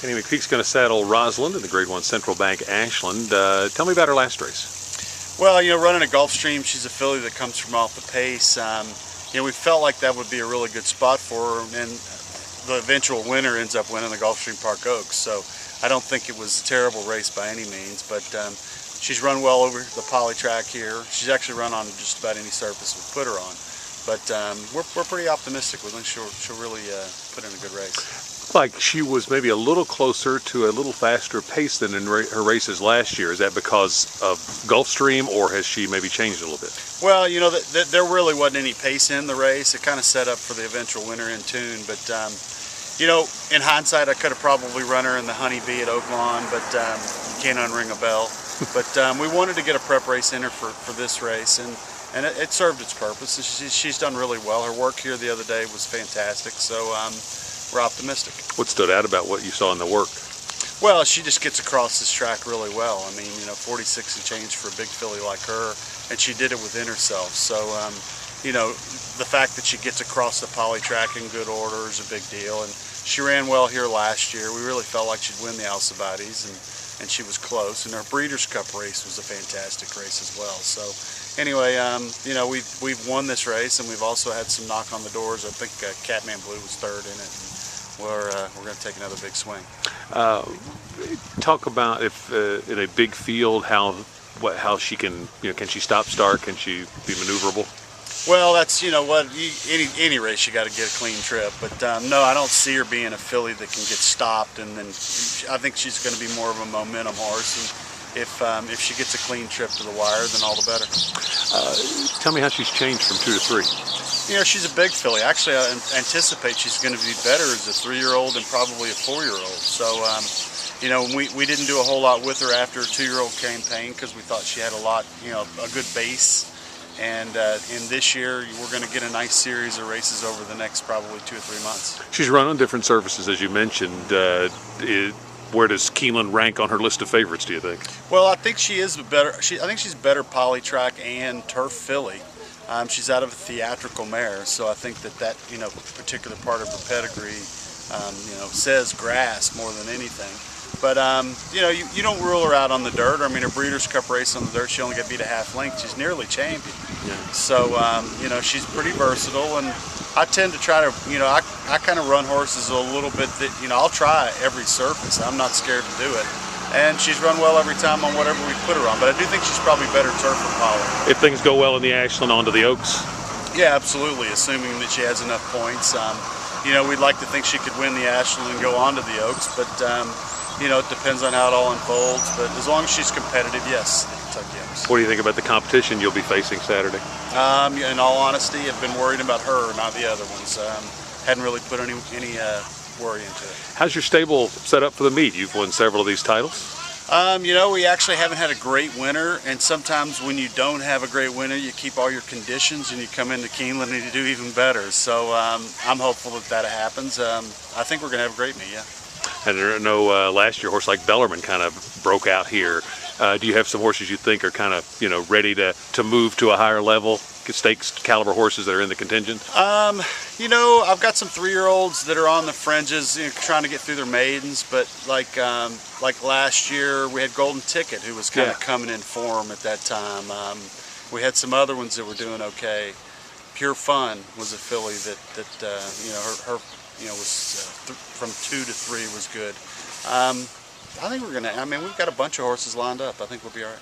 Kenny McPeek's going to saddle Rosalind in the Grade 1 Central Bank Ashland. Tell me about her last race. Well, running a Gulfstream, she's a filly that comes from off the pace. We felt like that would be a really good spot for her, and the eventual winner ends up winning the Gulfstream Park Oaks. So I don't think it was a terrible race by any means, but she's run well over the poly track here. She's actually run on just about any surface we put her on. But we're pretty optimistic. We think she'll really put in a good race. Like she was maybe a little closer to a little faster pace than in her races last year. Is that because of Gulfstream, or has she maybe changed a little bit? Well, there really wasn't any pace in the race. It kind of set up for the eventual winner in tune. But, in hindsight, I could have probably run her in the Honeybee at Oaklawn, but you can't unring a bell. But we wanted to get a prep race in her for this race, and it served its purpose. She's done really well. Her work here the other day was fantastic, so we're optimistic. What stood out about what you saw in the work? Well, she just gets across this track really well. I mean, 46 and change for a big filly like her, and she did it within herself. So, the fact that she gets across the poly track in good order is a big deal. And she ran well here last year. We really felt like she'd win the Alcibiades, and she was close. And our Breeders' Cup race was a fantastic race as well. So, anyway, we've won this race, and we've also had some knock on the doors. I think Catman Blue was third in it. We're going to take another big swing. Talk about if in a big field how she can she stop start, can she be maneuverable? Well, that's any race you got to get a clean trip, but no, I don't see her being a filly that can get stopped, and then I think she's going to be more of a momentum horse. And if she gets a clean trip to the wire, then all the better. Tell me how she's changed from 2 to 3. She's a big filly. Actually, I anticipate she's going to be better as a 3-year-old and probably a 4-year-old. So, we didn't do a whole lot with her after a 2-year-old campaign because we thought she had a good base. And in this year, we're going to get a nice series of races over the next probably 2 or 3 months. She's run on different surfaces, as you mentioned. Where does Keeneland rank on her list of favorites, do you think? Well, I think she is better. I think she's better poly track and turf filly. She's out of a theatrical mare, so I think that particular part of her pedigree, says grass more than anything. But you don't rule her out on the dirt. I mean, her Breeders' Cup race on the dirt, she only got beat a half length. She's nearly champion. Yeah. So she's pretty versatile, and I tend to try to I kind of run horses a little bit that I'll try every surface. I'm not scared to do it. And she's run well every time on whatever we put her on. But I do think she's probably better turf or poly. If things go well in the Ashland, onto the Oaks? Yeah, absolutely, assuming that she has enough points. We'd like to think she could win the Ashland and go on to the Oaks, but it depends on how it all unfolds. But as long as she's competitive, yes, the Kentucky Oaks. What do you think about the competition you'll be facing Saturday? In all honesty, I've been worried about her, not the other ones. Hadn't really put any worry into it. How's your stable set up for the meet? You've won several of these titles. We actually haven't had a great winter, and sometimes when you don't have a great winter, you keep all your conditions and you come into Keeneland and you do even better. So I'm hopeful that happens. I think we're going to have a great meet, yeah. And I know last year a horse like Bellarmine kind of broke out here. Do you have some horses you think are kind of ready to move to a higher level? Stakes caliber horses that are in the contingent? I've got some 3-year-olds that are on the fringes, trying to get through their maidens. But like last year, we had Golden Ticket, who was kind of coming in form at that time. We had some other ones that were doing okay. Pure Fun was a filly that her was from 2 to 3 was good. I think we've got a bunch of horses lined up. I think we'll be all right.